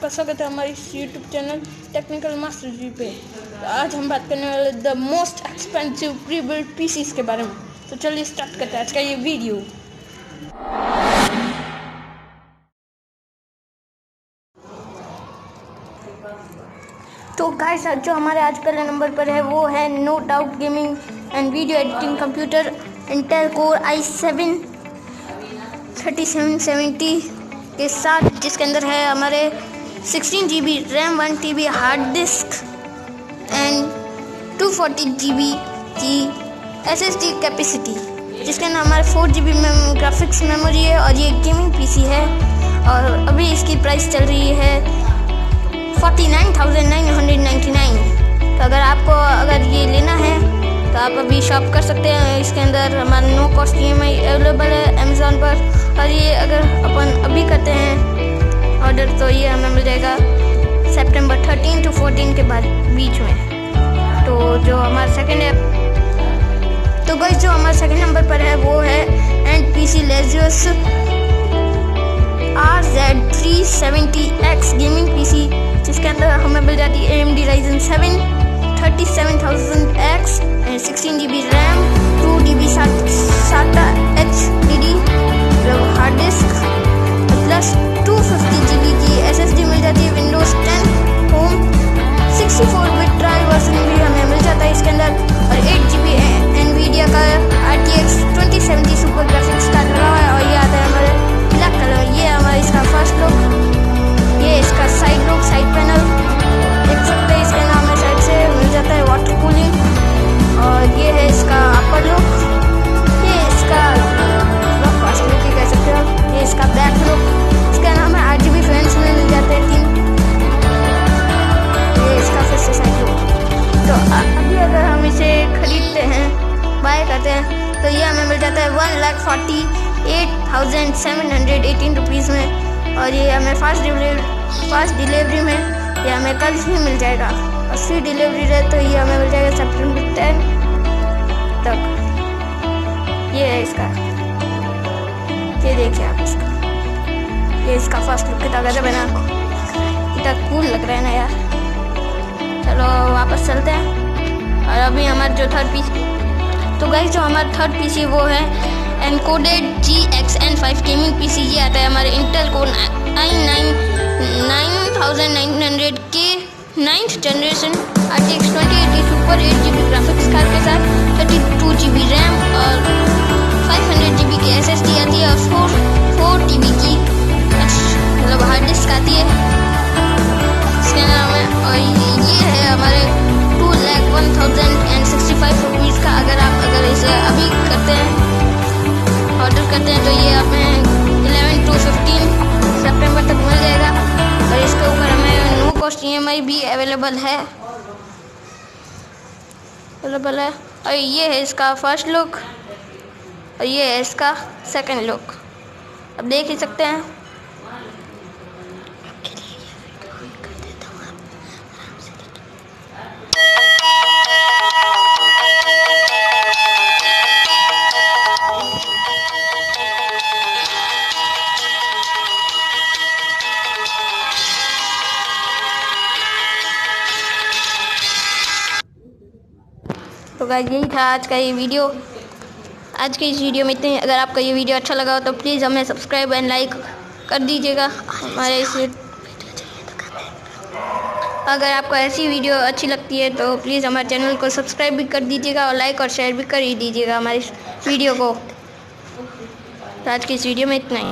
आपका स्वागत है हमारे इस YouTube channel technical master ji पे। तो आज हम बात करने वाले the most expensive pre built PCs के बारे में। तो चलिए स्टार्ट करते हैं आज का ये वीडियो। तो गाइस, जो हमारे आज पहले नंबर पर है वो है no doubt gaming and video editing computer Intel core i7 3770 के साथ, जिसके अंदर है हमारे 16 GB RAM, 1 TB hard disk and 240 GB की SSD कैपेसिटी, जिसके अंदर हमारे 4 GB ग्राफिक्स मेमोरी है और ये गेमिंग पीसी है। और अभी इसकी प्राइस चल रही है 49,999। तो अगर ये लेना है तो आप अभी शॉप कर सकते हैं। इसके अंदर हमारा नो कॉस्ट EMI अवेलेबल है अमेज़ॉन पर। और ये अगर अपन अभी करते हैं ऑर्डर तो ये हमें मिल जाएगा सितंबर 13 to 14 के बीच में। तो जो हमारा सेकंड है, तो गाइस जो हमारा सेकंड नंबर पर है वो है NPC Lezius RZ370X gaming PC, जिसके अंदर हमें मिल जाती है AMD Ryzen 7 37000X and 16 GB RAM, 2 GB SATA HDD hard disk plus 250 GB की SSD मिल जाती है। Windows 10 home 64 bit trial version भी हमें मिल जाता है इसके अंदर। और 8 GB NVIDIA का RTX 2070 सुपर ग्राफिक्स कार्ड लगा हुआ है और ये आता है हमारे ब्लैक कलर। ये हमारा इसका फर्स्ट लुक, ये इसका साइड लुक, साइड पैनल देख सकते हैं। इसके नाम में साइड से मिल जाता है वाटर कूलिंग। और ये है इसका अपर लुक, ये इसका फर्स्ट लुक ही कह सकते हो। ये इसका बैक लुक, इसका नाम है RGB फैंस में मिल जाते हैं 3। ये इसका फिर से साइड लुक। तो अभी अगर हम इसे खरीदते हैं, बाय करते हैं, तो ये हमें मिल जाता है 1,48,718 रुपीज़ में। और ये हमें फास्ट डिलीवरी में ये हमें कल ही मिल जाएगा। और फ्री डिलीवरी रहे तो ये हमें मिल जाएगा सितंबर 10 तक। ये है इसका, ये देखिए आप इसका, ये इसका फर्स्ट लुक कितना गजब है ना, कितना कूल लग रहा है ना यार। चलो वापस चलते हैं। और अभी हमारा जो थर्ड पीसी, तो गाइस जो हमारा थर्ड पीसी वो है एनकोडेड GXN5 गेमिंग पीसी। ये आता है हमारे Intel core i9 9900K 9th generation RTX 2080 super 8 GB graphics card के साथ 32 GB रैम और 500 GB की SSD आती है और 4 TB की मतलब हार्ड डिस्क आती है इसके नाम है। और ये है हमारे 2,01,065 रुपीज़ का। अगर इसे अभी करते हैं, ऑर्डर करते हैं, तो ये हमें 11 to 15 सितंबर तक मिल जाएगा। और इसके ऊपर हमें नो कॉस्ट EMI भी अवेलेबल है। और ये है इसका फर्स्ट लुक और ये है इसका सेकंड लुक, अब देख ही सकते हैं। तो गाइस यही था आज का ये वीडियो। आज के इस वीडियो में इतने ही। अगर आपको ये वीडियो अच्छा लगा हो तो प्लीज़ हमें सब्सक्राइब एंड लाइक कर दीजिएगा हमारे इस। अगर आपको ऐसी वीडियो अच्छी लगती है तो प्लीज़ हमारे चैनल को सब्सक्राइब भी कर दीजिएगा और लाइक और शेयर भी कर ही दीजिएगा हमारे इस वीडियो को। तो आज की इस वीडियो में इतना ही।